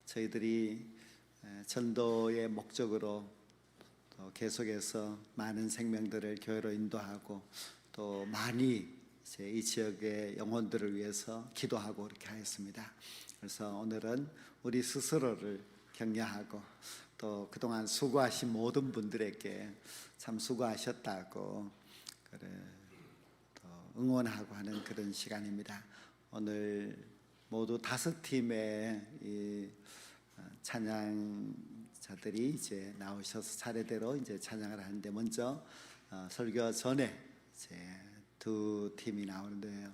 저희들이 전도의 목적으로 또 계속해서 많은 생명들을 교회로 인도하고 또 많이 이제 이 지역의 영혼들을 위해서 기도하고 이렇게 하였습니다. 그래서 오늘은 우리 스스로를 격려하고 또 그동안 수고하신 모든 분들에게 참 수고하셨다고 또 응원하고 하는 그런 시간입니다. 오늘 모두 5팀의 이 찬양자들이 이제 나오셔서 차례대로 이제 찬양을 하는데, 먼저 설교 전에 이제 2팀이 나오는데요.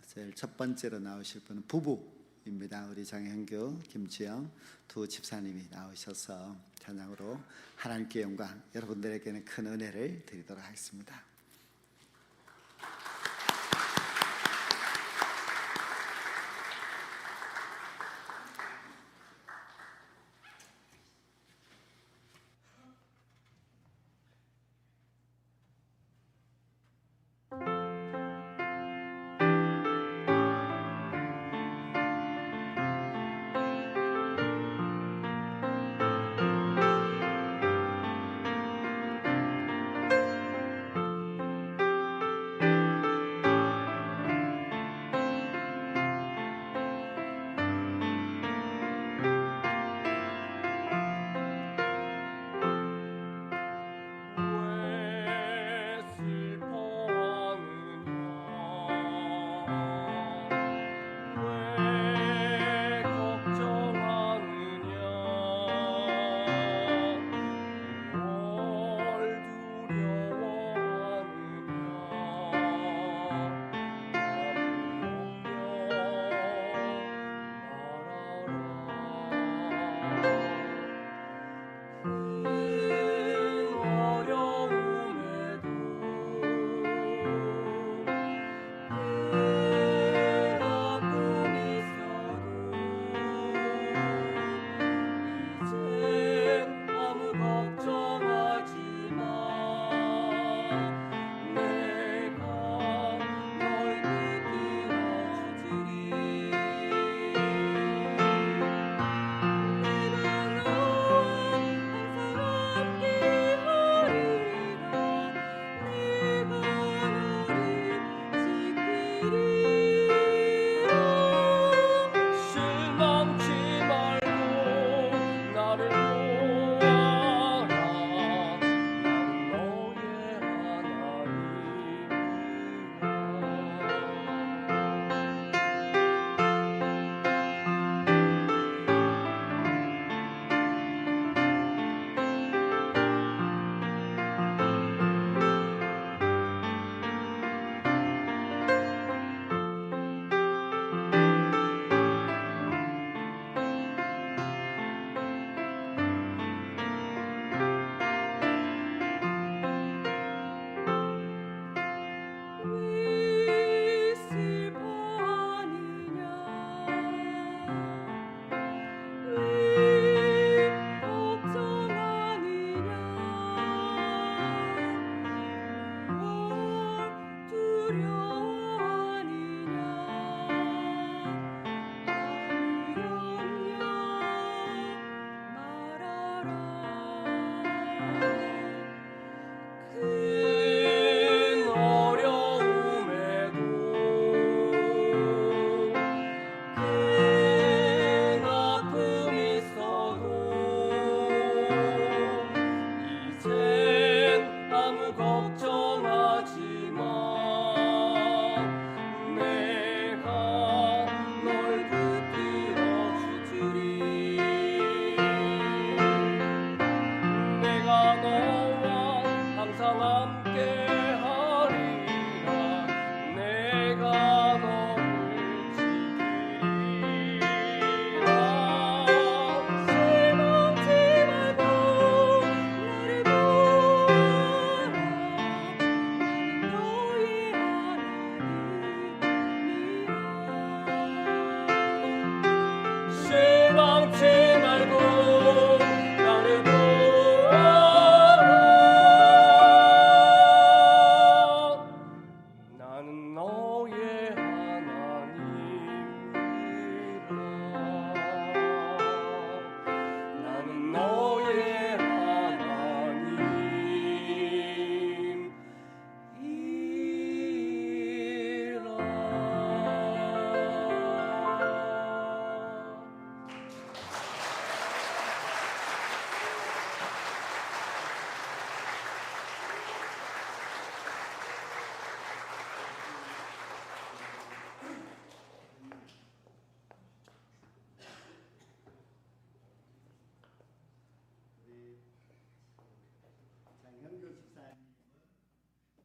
제일 첫 번째로 나오실 분은 부부입니다. 우리 장현규, 김지영 두 집사님이 나오셔서 찬양으로 하나님께 영광, 여러분들에게는 큰 은혜를 드리도록 하겠습니다.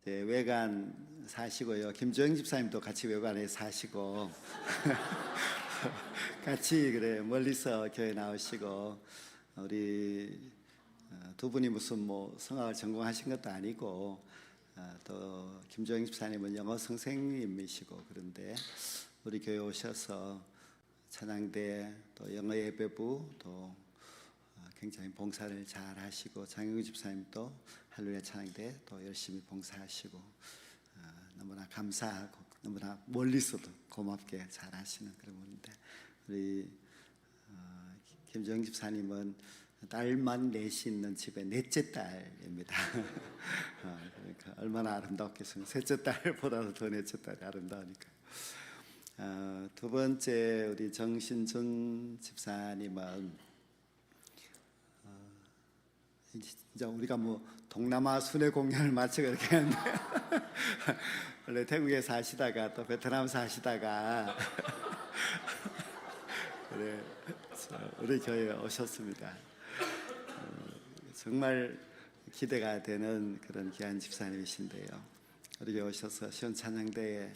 외관 사시고요. 김조영 집사님도 같이 외관에 사시고 같이 그래 멀리서 교회 나오시고 우리 두 분이 무슨 뭐 성악을 전공하신 것도 아니고 또 김조영 집사님은 영어 선생님이시고 그런데 우리 교회 오셔서 찬양대 또 영어 예배부 또 굉장히 봉사를 잘 하시고 장영규 집사님도 할렐루야 찬양대 또 열심히 봉사하시고 너무나 감사하고 너무나 멀리서도 고맙게 잘 하시는 그런 분인데 우리 김정 집사님은 딸만 넷이 있는 집의 넷째 딸입니다. 그러니까 얼마나 아름답겠습니까? 셋째 딸보다도 더 넷째 딸이 아름다우니까. 두 번째 우리 정신준 집사님은 이제 우리가 뭐 동남아 순회 공연을 마치고 이렇게 했는데 원래 태국에 사시다가 또 베트남 사시다가 그래 우리 교회에 오셨습니다. 정말 기대가 되는 그런 귀한 집사님이신데요. 우리 교회 오셔서 시온 찬양대에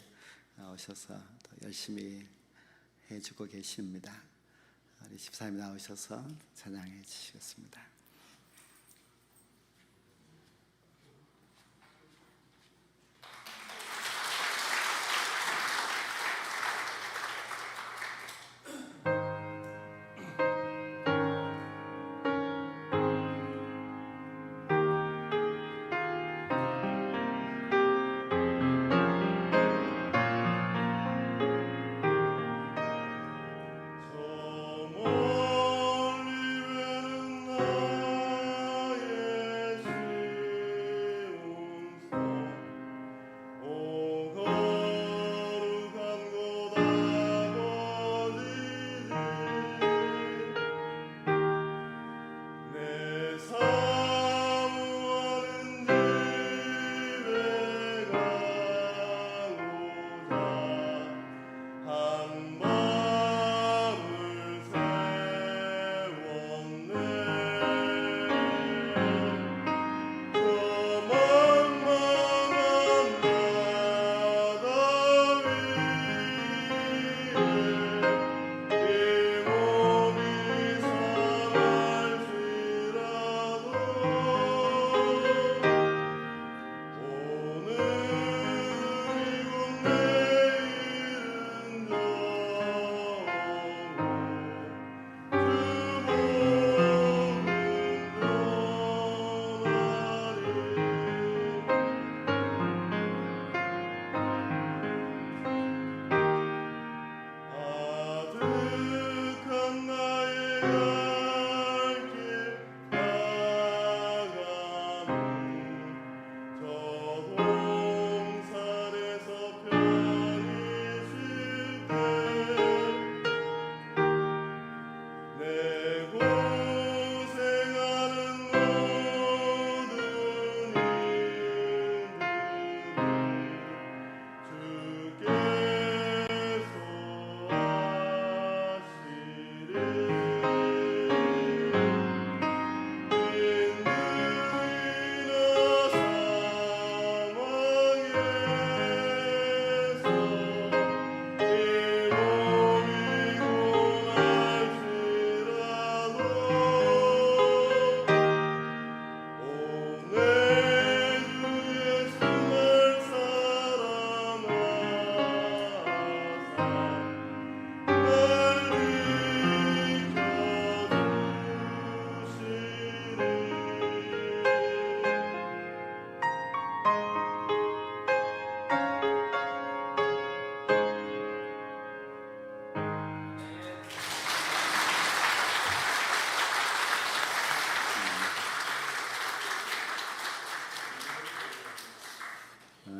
오셔서 또 열심히 해주고 계십니다. 우리 집사님 나오셔서 찬양해 주시겠습니다.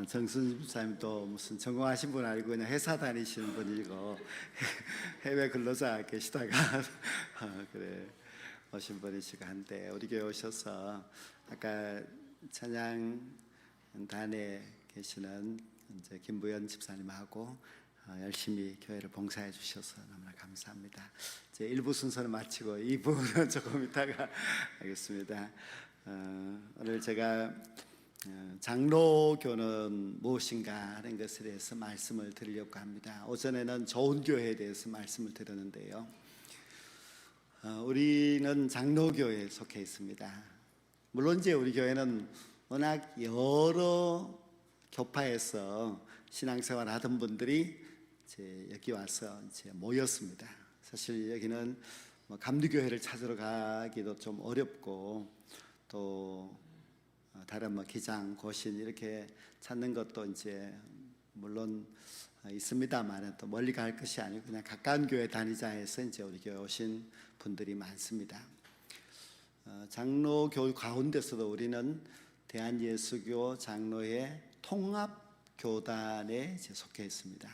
정순 집사님도 무슨 전공하신 분 아니고 그냥 회사 다니시는 분이고 해외 근로자 계시다가 그래 오신 분이시고 한데 우리 교회 오셔서 아까 찬양단에 계시는 이제 김부연 집사님하고 열심히 교회를 봉사해 주셔서 너무나 감사합니다. 이제 1부 순서는 마치고 2부는 조금 이따가 하겠습니다. 오늘 제가 장로교는 무엇인가 하는 것에 대해서 말씀을 드리려고 합니다. 오전에는 좋은 교회에 대해서 말씀을 드렸는데요. 우리는 장로교에 속해 있습니다. 물론 이제 우리 교회는 워낙 여러 교파에서 신앙생활 하던 분들이 이제 여기 와서 이제 모였습니다. 사실 여기는 감리교회를 찾으러 가기도 좀 어렵고, 또 다른 기장, 고신 이렇게 찾는 것도 이제 물론 있습니다만 또 멀리 갈 것이 아니고 그냥 가까운 교회 다니자 해서 이제 우리 교회 오신 분들이 많습니다. 장로교 가운데서도 우리는 대한예수교 장로회 통합교단에 속해 있습니다.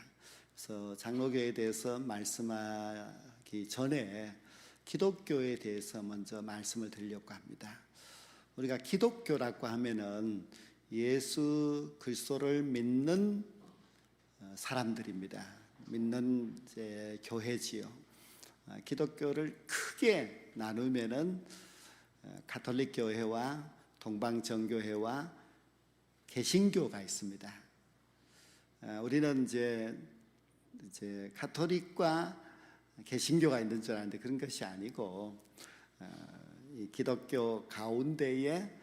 그래서 장로교에 대해서 말씀하기 전에 기독교에 대해서 먼저 말씀을 드리려고 합니다. 우리가 기독교라고 하면은 예수 그리스도를 믿는 사람들입니다. 믿는 이제 교회지요. 기독교를 크게 나누면은 가톨릭 교회와 동방정교회와 개신교가 있습니다. 우리는 이제 가톨릭과 개신교가 있는 줄 아는데 그런 것이 아니고, 이 기독교 가운데에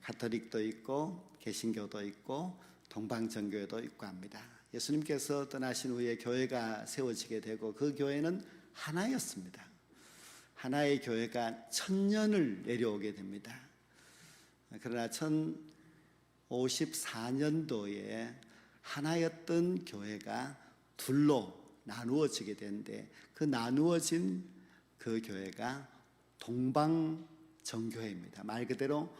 가톨릭도 있고 개신교도 있고 동방정교회도 있고 합니다. 예수님께서 떠나신 후에 교회가 세워지게 되고 그 교회는 하나였습니다. 하나의 교회가 1000년을 내려오게 됩니다. 그러나 1054년도에 하나였던 교회가 둘로 나누어지게 되는데, 그 나누어진 그 교회가 동방정교회입니다. 말 그대로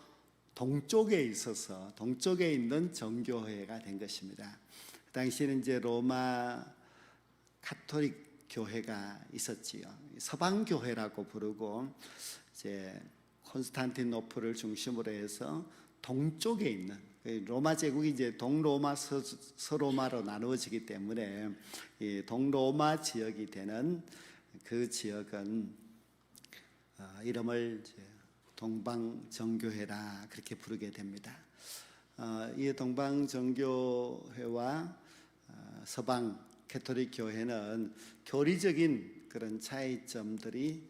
동쪽에 있어서 동쪽에 있는 정교회가 된 것입니다. 그 당시에는 이제 로마 가톨릭 교회가 있었지요. 서방교회라고 부르고, 이제 콘스탄티노플을 중심으로 해서 동쪽에 있는, 로마 제국이 이제 동로마, 서로마로 나누어지기 때문에 이 동로마 지역이 되는 그 지역은 이름을 동방정교회라 그렇게 부르게 됩니다. 이 동방정교회와 서방 가톨릭 교회는 교리적인 그런 차이점들이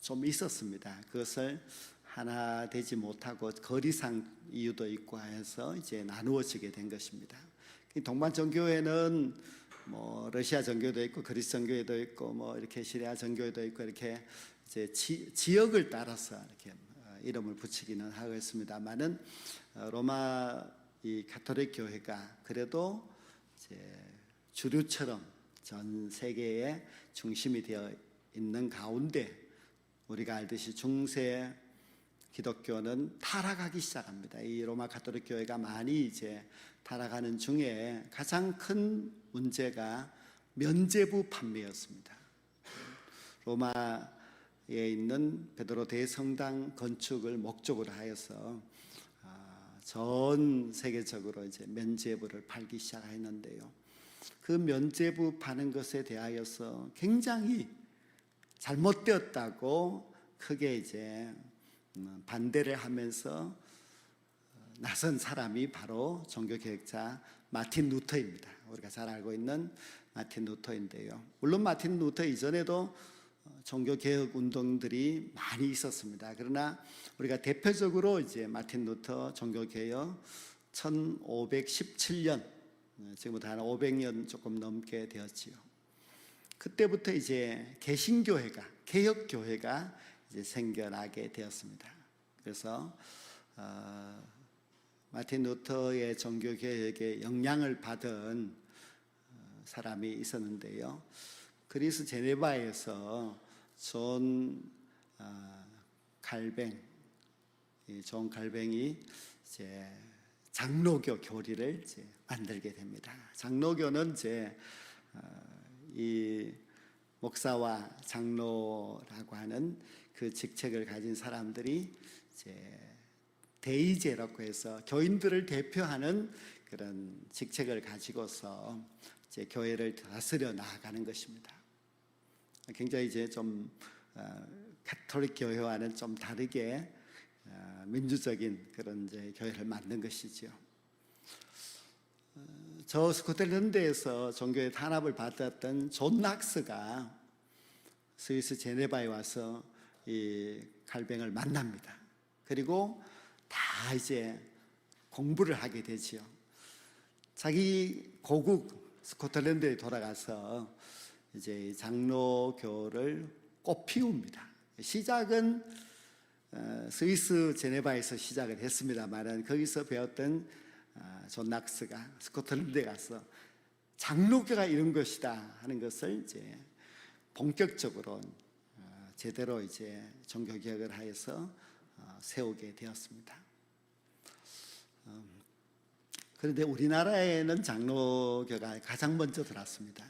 좀 있었습니다. 그것을 하나 되지 못하고 거리상 이유도 있고 해서 이제 나누어지게 된 것입니다. 동방정교회는 러시아 정교도 있고 그리스 정교회도 있고 이렇게 시리아 정교회도 있고 이렇게 이제 지역을 따라서 이렇게 이름을 붙이기는 하겠습니다만은, 로마 이 가톨릭 교회가 그래도 이제 주류처럼 전 세계의 중심이 되어 있는 가운데, 우리가 알듯이 중세 기독교는 타락하기 시작합니다. 이 로마 가톨릭 교회가 많이 이제 타락하는 중에 가장 큰 문제가 면죄부 판매였습니다. 로마에 있는 베드로 대성당 건축을 목적으로 하여서 전 세계적으로 이제 면죄부를 팔기 시작했는데요. 그 면죄부 파는 것에 대하여서 굉장히 잘못되었다고 크게 이제 반대를 하면서 나선 사람이 바로 종교개혁자 마틴 루터입니다. 우리가 잘 알고 있는 마틴 루터인데요. 물론 마틴 루터 이전에도 종교개혁 운동들이 많이 있었습니다. 그러나 우리가 대표적으로 이제 마틴 루터 종교개혁 1517년, 지금부터 한 500년 조금 넘게 되었지요. 그때부터 이제 개신교회가, 개혁교회가 이제 생겨나게 되었습니다. 그래서 마틴 루터의 종교개혁에 영향을 받은 사람이 있었는데요. 그리스 제네바에서 존 갈뱅이 이제 장로교 교리를 이제 만들게 됩니다. 장로교는 이제 이 목사와 장로라고 하는 그 직책을 가진 사람들이 이제 대의제라고 해서 교인들을 대표하는 그런 직책을 가지고서 이제 교회를 다스려 나아가는 것입니다. 굉장히 이제 좀 가톨릭 교회와는 좀 다르게 민주적인 그런 이제 교회를 만든 것이죠. 저 스코틀랜드에서 종교의 탄압을 받았던 존 낙스가 스위스 제네바에 와서 이 칼뱅을 만납니다. 그리고 다 이제 공부를 하게 되지요. 자기 고국 스코틀랜드에 돌아가서 이제 장로교를 꽃피웁니다. 시작은 스위스 제네바에서 시작을 했습니다만 거기서 배웠던 존 낙스가 스코틀랜드에 가서 장로교가 이런 것이다 하는 것을 이제 본격적으로 제대로 이제 종교 개혁을 하여서 세우게 되었습니다. 그런데 우리나라에는 장로교가 가장 먼저 들어왔습니다.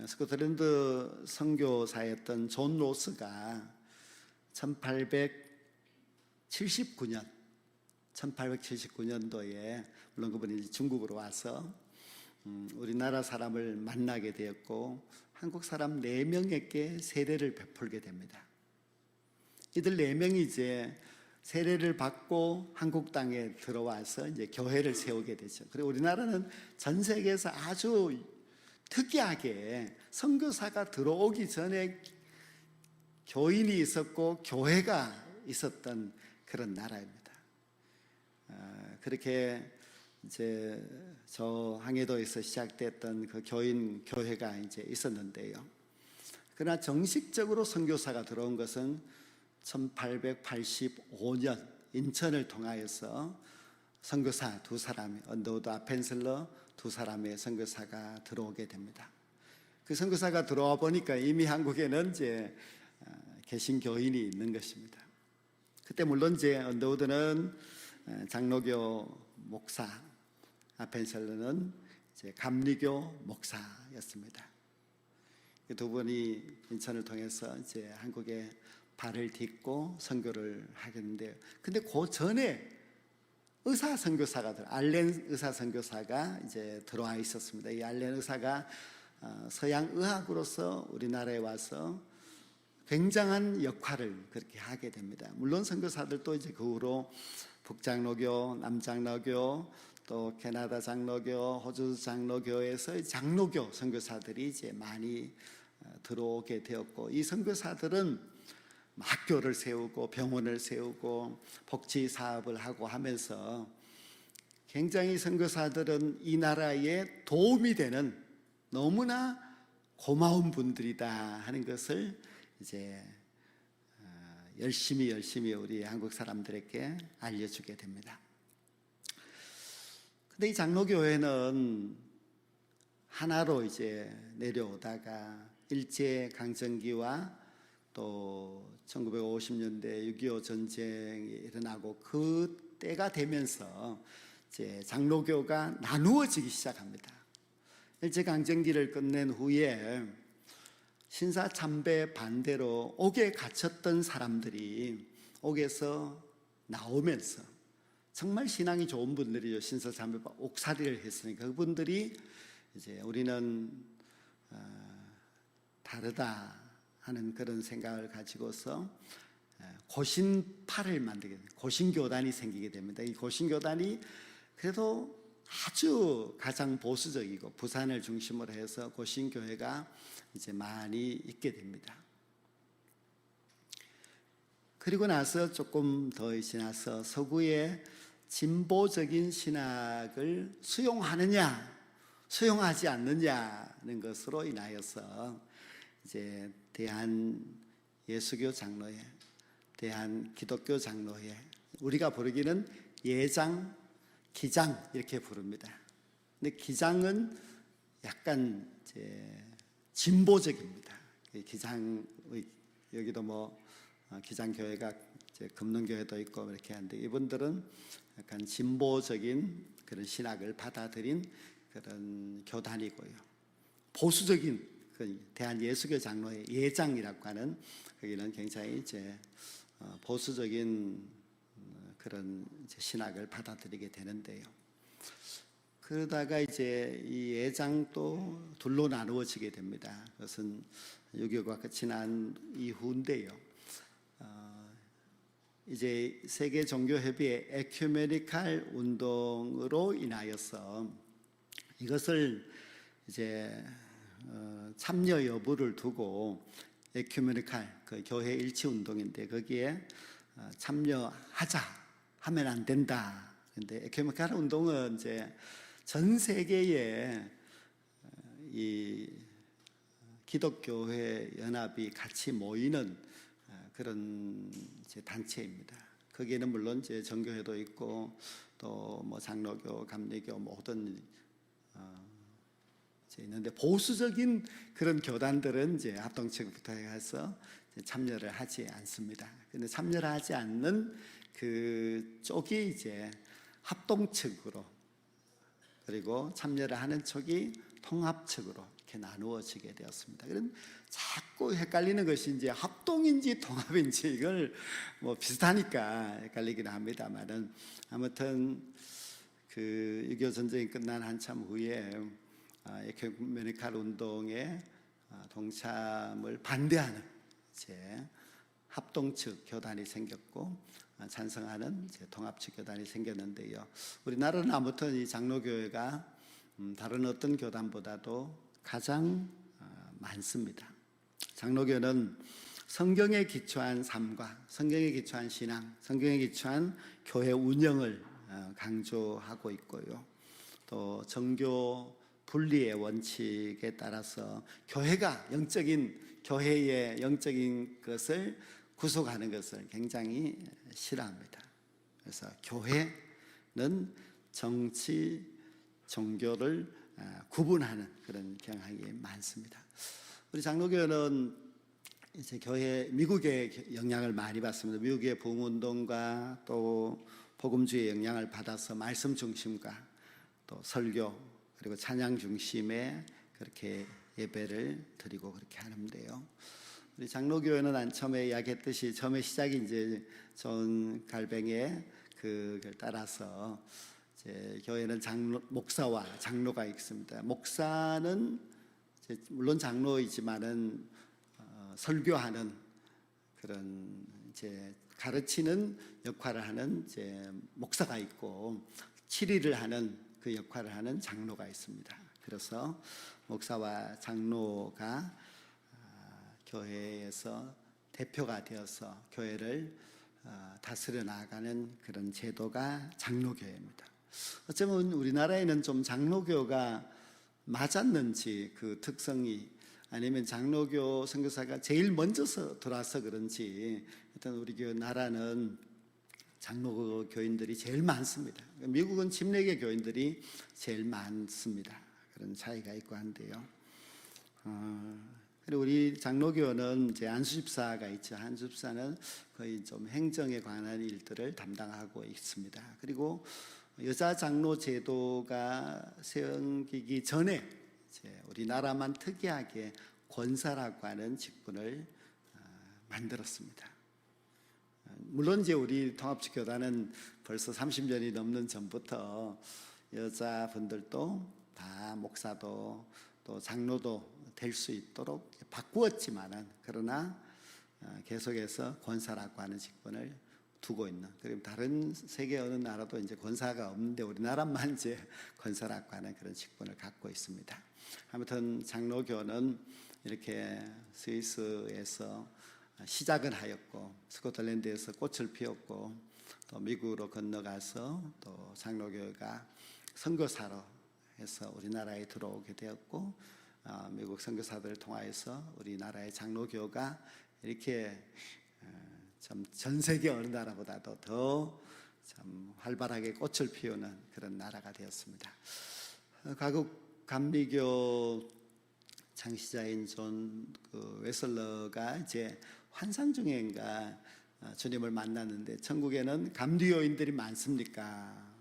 스코틀랜드 선교사였던 존 로스가 1879년도에 물론 그분이 중국으로 와서 우리나라 사람을 만나게 되었고 한국 사람 4명에게 세례를 베풀게 됩니다. 이들 4명이 이제 세례를 받고 한국 땅에 들어와서 이제 교회를 세우게 되죠. 그리고 우리나라는 전 세계에서 아주 특이하게 선교사가 들어오기 전에 교인이 있었고 교회가 있었던 그런 나라입니다. 그렇게 이제 저 항해도에서 시작됐던 그 교인 교회가 이제 있었는데요. 그러나 정식적으로 선교사가 들어온 것은 1885년 인천을 통하여서 선교사 2사람이 언더우드 아펜슬러 2사람의 선교사가 들어오게 됩니다. 그 선교사가 들어와 보니까 이미 한국에는 이제 개신교인이 있는 것입니다. 그때 물론 이제 언더우드는 장로교 목사, 아펜셀러는 이제 감리교 목사였습니다. 두 분이 인천을 통해서 이제 한국에 발을 딛고 선교를 하겠는데요. 근데 그 전에 의사 선교사가 알렌 의사 선교사가 이제 들어와 있었습니다. 이 알렌 의사가 서양 의학으로서 우리나라에 와서 굉장한 역할을 그렇게 하게 됩니다. 물론 선교사들도 이제 그 후로 북장로교, 남장로교, 또 캐나다 장로교, 호주 장로교에서 장로교 선교사들이 이제 많이 들어오게 되었고, 이 선교사들은 학교를 세우고 병원을 세우고 복지 사업을 하고 하면서 굉장히 선교사들은 이 나라에 도움이 되는 너무나 고마운 분들이다 하는 것을 이제 열심히 우리 한국 사람들에게 알려주게 됩니다. 근데 이 장로교회는 하나로 이제 내려오다가 일제강점기와 또 1950년대 6.25 전쟁이 일어나고 그 때가 되면서 이제 장로교가 나누어지기 시작합니다. 일제강점기를 끝낸 후에 신사참배 반대로 옥에 갇혔던 사람들이 옥에서 나오면서 정말 신앙이 좋은 분들이죠. 신사참배 옥살이를 했으니까 그분들이 이제 우리는 다르다 하는 그런 생각을 가지고서 고신파를 만들게 됩니다. 고신교단이 생기게 됩니다. 이 고신교단이 그래도 아주 가장 보수적이고 부산을 중심으로 해서 고신교회가 이제 많이 있게 됩니다. 그리고 나서 조금 더 지나서 서구의 진보적인 신학을 수용하느냐 수용하지 않느냐는 것으로 인하여서 이제 대한 예수교 장로회, 대한 기독교 장로회, 우리가 부르기는 예장, 기장 이렇게 부릅니다. 근데 기장은 약간 이제 진보적입니다. 기장 여기도 뭐 기장교회가 이제 금능교회도 있고 이렇게 하는데 이분들은 약간 진보적인 그런 신학을 받아들인 그런 교단이고요. 보수적인 대한 예수교 장로의 예장이라고 하는 거기는 굉장히 이제 보수적인 그런 이제 신학을 받아들이게 되는데요. 그러다가 이제 이 예장도 둘로 나누어지게 됩니다. 그것은 6.25가 끝이 난 이후인데요. 이제 세계 종교 협의회 에큐메니칼 운동으로 인하여서 이것을 이제 참여 여부를 두고 에큐메니칼 그 교회 일치 운동인데 거기에 참여하자 하면 안 된다. 근데 에큐메니칼 운동은 이제 전 세계에 이 기독교회 연합이 같이 모이는 그런 이제 단체입니다. 거기에는 물론 이제 정교회도 있고 또 뭐 장로교, 감리교 모든 있는데 보수적인 그런 교단들은 이제 합동측부터 해서 참여를 하지 않습니다. 근데 참여를 하지 않는 그 쪽이 이제 합동측으로 그리고 참여를 하는 쪽이 통합측으로 이렇게 나누어지게 되었습니다. 그럼 자꾸 헷갈리는 것이 이제 합동인지 통합인지 이걸 뭐 비슷하니까 헷갈리긴 합니다만은 아무튼 그 6.25 전쟁이 끝난 한참 후에 에큐메니칼 운동에 동참을 반대하는 이제 합동측 교단이 생겼고 찬성하는 이제 통합측 교단이 생겼는데요. 우리나라는 아무튼 이 장로교회가 다른 어떤 교단보다도 가장 많습니다. 장로교는 성경에 기초한 삶과 성경에 기초한 신앙, 성경에 기초한 교회 운영을 강조하고 있고요. 또 정교 분리의 원칙에 따라서 교회가 교회의 영적인 것을 구속하는 것을 굉장히 싫어합니다. 그래서 교회는 정치, 종교를 구분하는 그런 경향이 많습니다. 우리 장로교는 이제 미국의 영향을 많이 받습니다. 미국의 부흥운동과 또 복음주의 영향을 받아서 말씀 중심과 또 설교 그리고 찬양 중심의 그렇게 예배를 드리고 그렇게 하는데요. 우리 장로교회는 처음에 이야기했듯이 처음에 시작이 이제 존 갈뱅의 그걸 따라서 이제 교회는 목사와 장로가 있습니다. 목사는 이제 물론 장로이지만은 설교하는 그런 이제 가르치는 역할을 하는 이제 목사가 있고 치리를 하는 그 역할을 하는 장로가 있습니다. 그래서 목사와 장로가 교회에서 대표가 되어서 교회를 다스려 나가는 그런 제도가 장로교회입니다. 어쩌면 우리나라에는 좀 장로교가 맞았는지 그 특성이 아니면 장로교 선교사가 제일 먼저 들어와서 그런지 일단 우리 나라는 장로 교인들이 제일 많습니다. 미국은 침례교 교인들이 제일 많습니다. 그런 차이가 있고 한데요. 그리고 우리 장로교는 이제 안수집사가 있죠. 안수집사는 거의 좀 행정에 관한 일들을 담당하고 있습니다. 그리고 여자 장로 제도가 생기기 전에 이제 우리나라만 특이하게 권사라고 하는 직분을 만들었습니다. 물론 이제 우리 통합측 교단은 벌써 30년이 넘는 전부터 여자분들도 다 목사도 또 장로도 될 수 있도록 바꾸었지만은 그러나 계속해서 권사라고 하는 직분을 두고 있는. 그리고 다른 세계 어느 나라도 이제 권사가 없는데 우리나라만 이제 권사라고 하는 그런 직분을 갖고 있습니다. 아무튼 장로교는 이렇게 스위스에서 시작은 하였고 스코틀랜드에서 꽃을 피웠고 또 미국으로 건너가서 또 장로교회가 선교사로 해서 우리나라에 들어오게 되었고 미국 선교사들을 통하여서 우리나라의 장로교가 이렇게 참 전 세계 어느 나라보다도 더 참 활발하게 꽃을 피우는 그런 나라가 되었습니다. 가국 감리교 창시자인 존 웨슬러가 이제 환상 중에인가 주님을 만났는데 천국에는 감리교인들이 많습니까?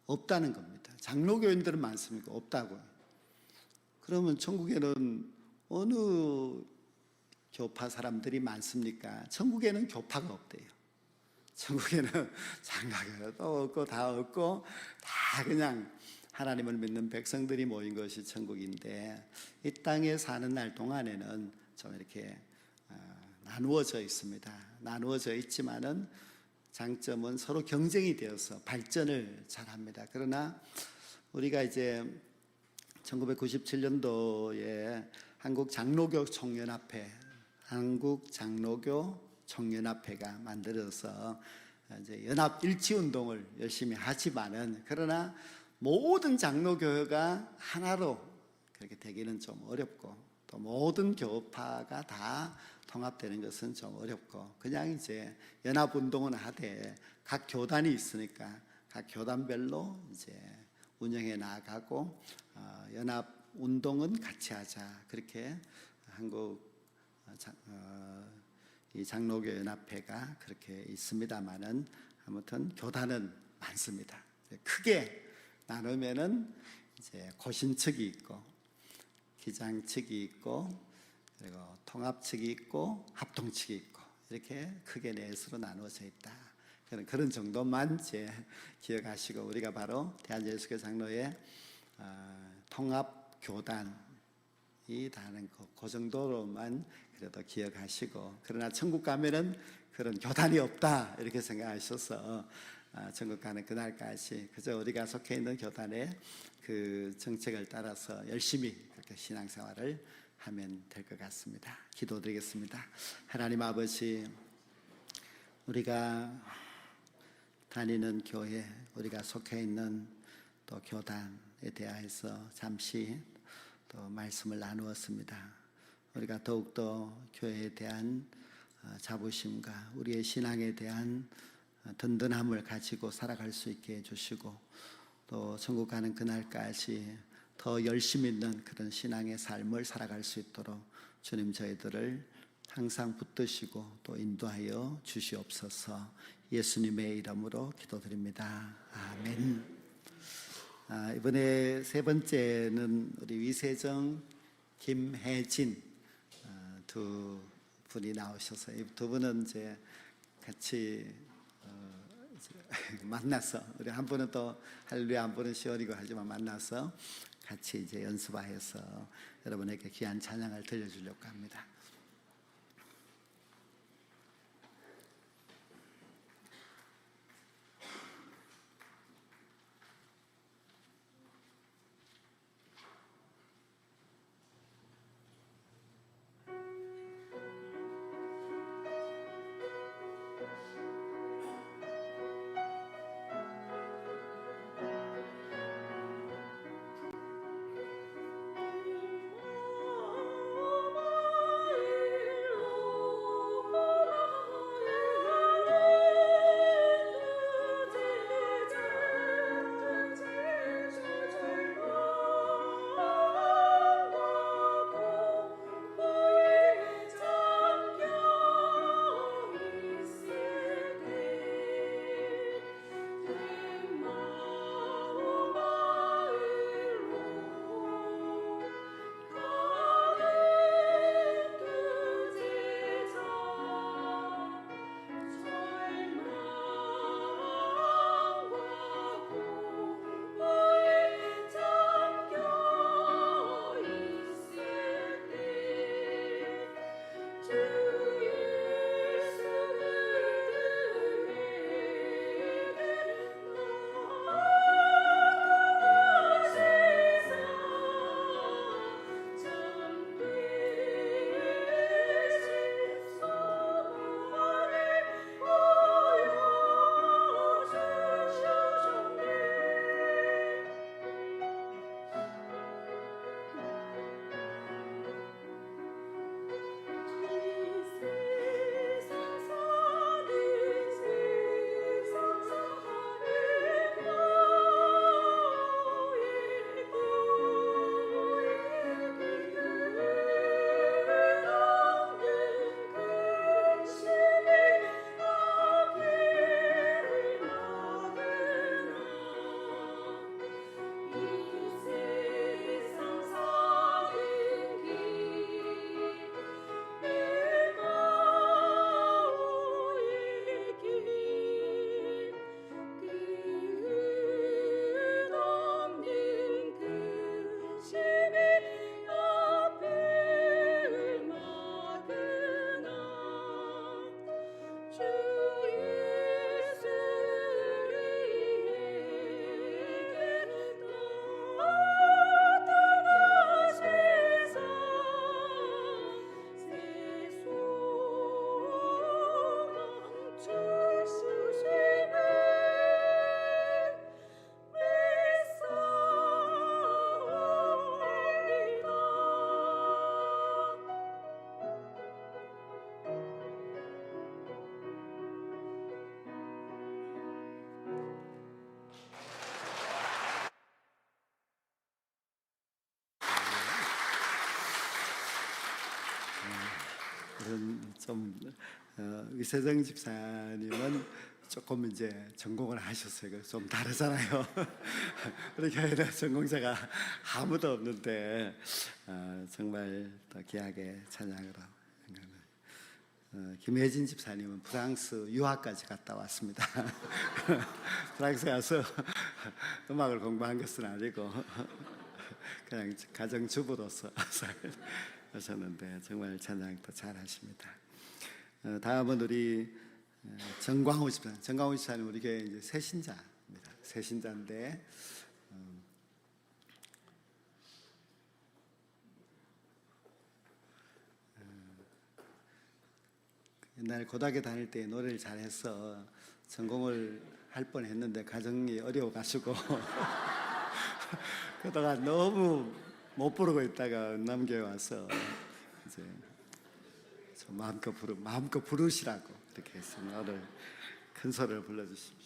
없다는 겁니다. 장로교인들은 많습니까? 없다고요. 그러면 천국에는 어느 교파 사람들이 많습니까? 천국에는 교파가 없대요. 천국에는 장가교도 없고 다 없고 다 그냥 하나님을 믿는 백성들이 모인 것이 천국인데 이 땅에 사는 날 동안에는 좀 이렇게 나누어져 있습니다. 나누어져 있지만은 장점은 서로 경쟁이 되어서 발전을 잘합니다. 그러나 우리가 이제 1997년도에 한국 장로교 청년합회가 만들어서 이제 연합 일치 운동을 열심히 하지만은, 그러나 모든 장로교회가 하나로 그렇게 되기는 좀 어렵고, 또 모든 교파가 다 통합되는 것은 좀 어렵고, 그냥 이제 연합 운동은 하되 각 교단이 있으니까 각 교단별로 이제 운영해 나가고, 연합 운동은 같이 하자, 그렇게 한국 이 장로교 연합회가 그렇게 있습니다만은, 아무튼 교단은 많습니다. 크게 나누면은 이제 고신 측이 있고, 기장 측이 있고, 그리고 통합 측이 있고, 합동 측이 있고, 이렇게 크게 넷으로 나누어져 있다. 그런 정도만 이제 기억하시고, 우리가 바로 대한예수교 장로의 통합 교단이 다는 그 정도로만 그래도 기억하시고, 그러나 천국 가면은 그런 교단이 없다 이렇게 생각하셔서 천국 가는 그날까지 그저 우리가 속해 있는 교단의 그 정책을 따라서 열심히 그렇게 신앙생활을 하면 될 것 같습니다. 기도드리겠습니다. 하나님 아버지, 우리가 다니는 교회, 우리가 속해 있는 또 교단에 대해서 잠시 또 말씀을 나누었습니다. 우리가 더욱더 교회에 대한 자부심과 우리의 신앙에 대한 든든함을 가지고 살아갈 수 있게 해주시고, 또 천국 가는 그날까지 더 열심 있는 그런 신앙의 삶을 살아갈 수 있도록 주님 저희들을 항상 붙드시고 또 인도하여 주시옵소서. 예수님의 이름으로 기도드립니다. 아멘. 이번에 세 번째는 우리 위세정, 김혜진 두 분이 나오셔서, 이 두 분은 이제 같이 만나서, 우리 한 분은 또 할렐루야, 한 분은 시월이고 하지만 만나서 같이 이제 연습하여서 여러분에게 귀한 찬양을 들려주려고 합니다. 그런 좀 위세정 집사님은 조금 이제 전공을 하셨어요. 그래서 좀 다르잖아요. 우리 교회는 전공자가 아무도 없는데 정말 더 귀하게 찬양을 하고. 김혜진 집사님은 프랑스 유학까지 갔다 왔습니다. 프랑스 가서 음악을 공부한 것은 아니고 그냥 가정주부로서 하셨는데 정말 찬양도 잘하십니다. 다음은 우리 정광호 집사님. 정광호 집사님 우리 교회 이제 새신자입니다. 새신자인데 옛날 고등학교 다닐 때 노래를 잘해서 전공을 할 뻔했는데 가정이 어려워가지고 그러다가 너무 못 부르고 있다가 남교에 와서 이제 마음껏 부르시라고 이렇게 했으면 오늘 큰 소리를 불러주십시오.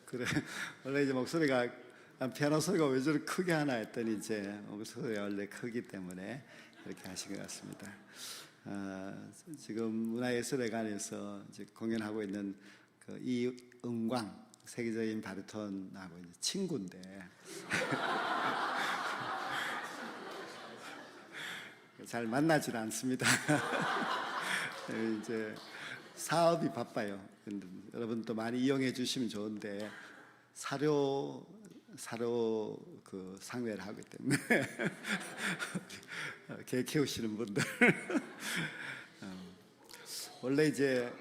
그래 원래 이제 목소리가 피아노 소리가 왜 저렇게 크게 하나 했더니 이제 목소리가 원래 크기 때문에 이렇게 하신 것 같습니다. 지금 문화예술회관에서 이제 공연하고 있는 그 이은광 세계적인 바리톤하고 이제 친구인데 잘 만나질 않습니다. 이제 사업이 바빠요. 여러분 또 많이 이용해 주시면 좋은데 사료 그 상회를 하기 때문에 개 키우시는 분들 원래 이제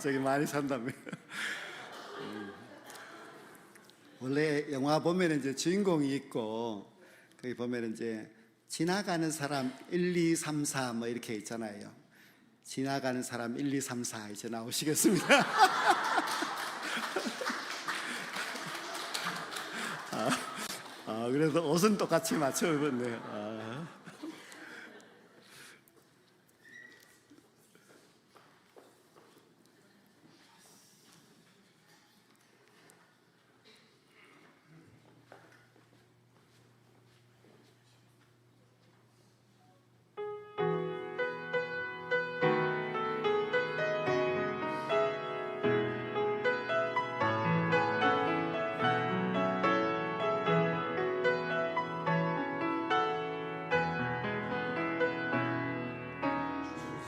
저기 많이 산다며. 원래 영화 보면 이제 주인공이 있고 거기 보면 이제 지나가는 사람 1, 2, 3, 4 뭐 이렇게 있잖아요. 지나가는 사람 1, 2, 3, 4 이제 나오시겠습니다. 그래도 옷은 똑같이 맞춰 입었네요.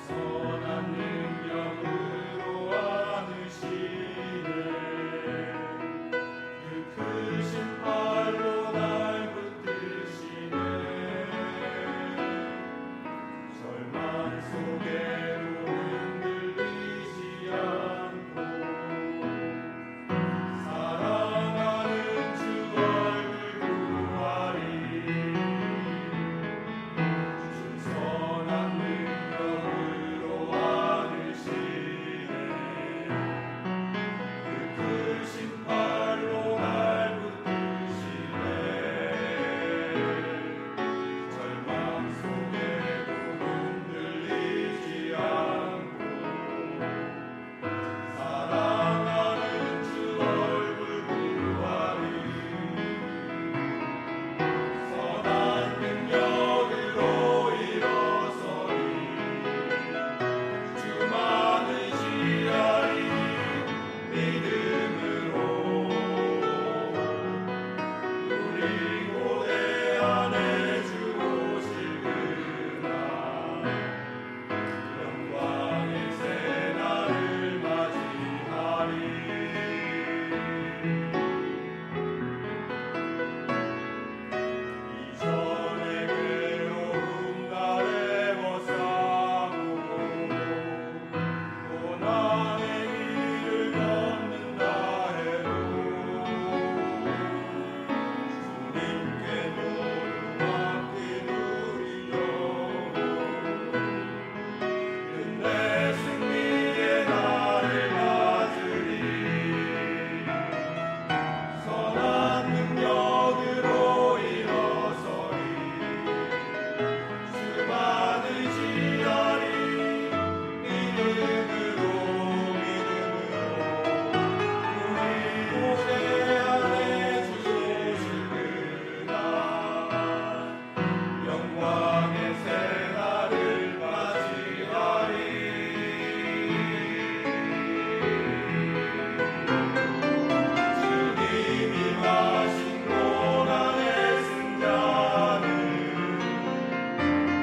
선한 능력으로 안으시네 그 크신 팔로 날 붙드시네 절망 속에도 흔들리지 않고 사랑하는 주 얼굴 구하리 주 선한 능력으로 안으시네 그 크신 팔로 날 붙드시네 절망 속에도 흔들리지 않고 사랑하는 주 얼굴 구하리 선한 능력으로 일어서리 주 많으시하리 믿음으로 우리 고대 안에 주 오실 그날 영광의 새날을 맞이하리 이전의 괴로움 날에 벗사고 고난의 길을 걷는다 해도 주님께 모두 맡긴 우리 영혼 끝내 승리의 날을 맞으리 선한 능력으로 일어서리 주 많으시하리 믿음으로 우리 고대 안에 주 오실 그날 영광의 새날을 맞이하리 주님이 마신 고난의 승자는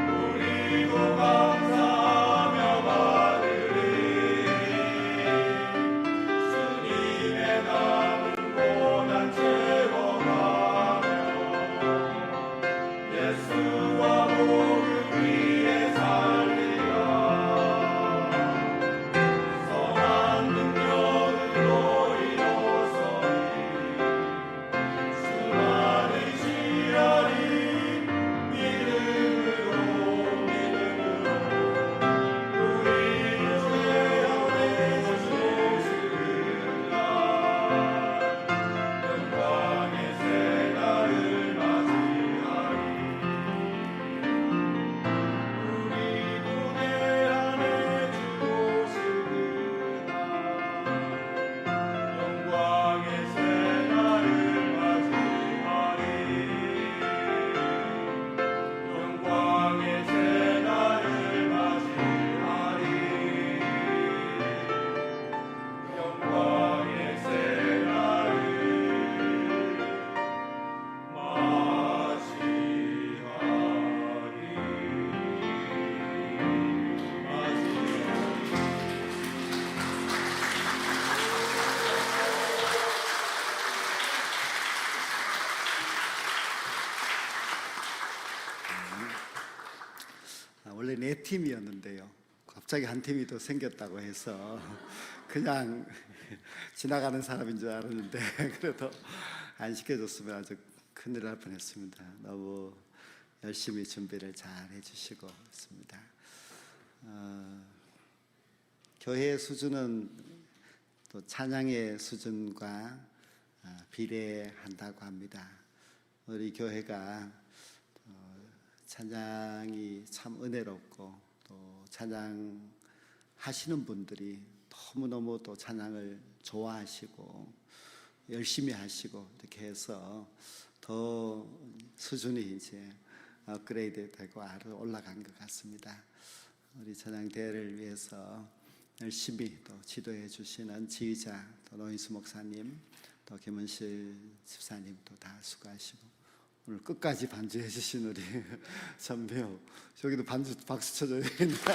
우리도 감사하며 받으리 주님의 남은 고난 채워가며 예수와 복음 위에 살리라 선한 능력으로 일어서리 주 많으시하리 믿음으로 우리 죄 안에 주 오실 그날 영광의 새날을 맞이하리 우리 고대 안에 주 오실 그날 영광의 새날을 맞이하리 영광의 새날을 맞이하리 영광의 새날을 원래 4팀이었는데요. 갑자기 한 팀이 더 생겼다고 해서 그냥 지나가는 사람인 줄 알았는데 그래도 안 시켜줬으면 아주 큰일 날 뻔했습니다. 너무 열심히 준비를 잘 해주시고 있습니다. 교회의 수준은 또 찬양의 수준과 비례한다고 합니다. 우리 교회가 찬양이 참 은혜롭고 또 찬양하시는 분들이 너무너무 또 찬양을 좋아하시고 열심히 하시고 이렇게 해서 더 수준이 이제 업그레이드 되고 아주 올라간 것 같습니다. 우리 찬양대회를 위해서 열심히 또 지도해 주시는 지휘자 또 노인수 목사님 또 김은실 집사님 또 다 수고하시고 오늘 끝까지 반주해 주신 우리 전배우 저기도 박수 쳐줘야 된다.